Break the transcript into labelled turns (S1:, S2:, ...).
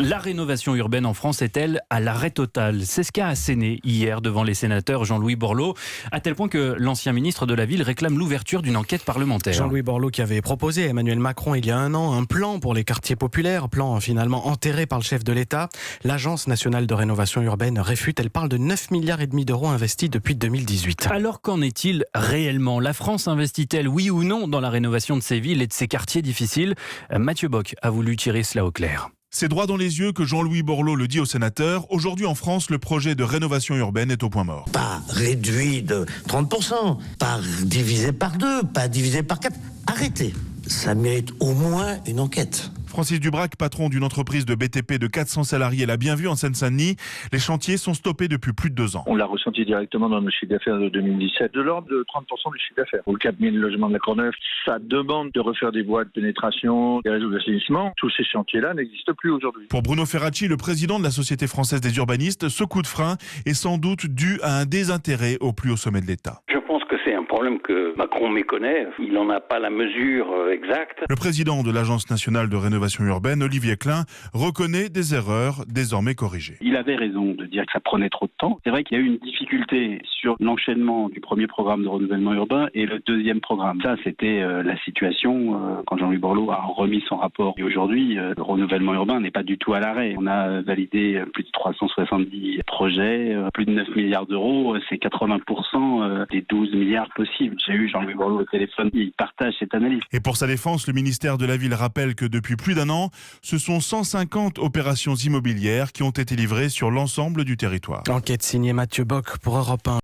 S1: La rénovation urbaine en France est-elle à l'arrêt total? C'est ce qu'a asséné hier devant les sénateurs Jean-Louis Borloo, à tel point que l'ancien ministre de la Ville réclame l'ouverture d'une enquête parlementaire.
S2: Jean-Louis Borloo qui avait proposé à Emmanuel Macron il y a un an un plan pour les quartiers populaires, plan finalement enterré par le chef de l'État. L'Agence nationale de rénovation urbaine réfute, elle parle de 9,5 milliards d'euros investis depuis 2018.
S1: Alors qu'en est-il réellement? La France investit-elle oui ou non dans la rénovation de ses villes et de ses quartiers difficiles? Mathieu Bock a voulu tirer cela au clair.
S3: C'est droit dans les yeux que Jean-Louis Borloo le dit aux sénateurs. Aujourd'hui en France, le projet de rénovation urbaine est au point mort.
S4: Pas réduit de 30%, pas divisé par 2, pas divisé par 4. Arrêtez. Ça mérite au moins une enquête.
S3: Francis Dubrac, patron d'une entreprise de BTP de 400 salariés, l'a bien vu en Seine-Saint-Denis. Les chantiers sont stoppés depuis plus de 2 ans.
S5: On l'a ressenti directement dans le chiffre d'affaires de 2017, de l'ordre de 30% du chiffre d'affaires. Pour le 4000 logements de la Courneuve, ça demande de refaire des voies de pénétration, des réseaux d'assainissement. Tous ces chantiers-là n'existent plus aujourd'hui.
S3: Pour Bruno Ferracci, le président de la Société française des urbanistes, ce coup de frein est sans doute dû à un désintérêt au plus haut sommet de l'État.
S6: Je pense que c'est un problème que Macron méconnaît. Il n'en a pas la mesure exacte.
S3: Le président de l'Agence nationale de rénovation urbaine, Olivier Klein, reconnaît des erreurs désormais corrigées.
S7: Il avait raison de dire que ça prenait trop de temps. C'est vrai qu'il y a eu une difficulté sur l'enchaînement du premier programme de renouvellement urbain et le deuxième programme. Ça, c'était la situation quand Jean-Louis Borloo a remis son rapport. Et aujourd'hui, le renouvellement urbain n'est pas du tout à l'arrêt. On a validé plus de 370 projets, plus de 9 milliards d'euros. C'est 80% des 12 milliards possibles. J'ai eu Jean-Louis Borloo au téléphone. Il partage cette analyse.
S3: Et pour sa défense, le ministère de la Ville rappelle que depuis plus d'1 an, ce sont 150 opérations immobilières qui ont été livrées sur l'ensemble du territoire.
S2: Enquête signée Mathieu Bock pour Europe 1.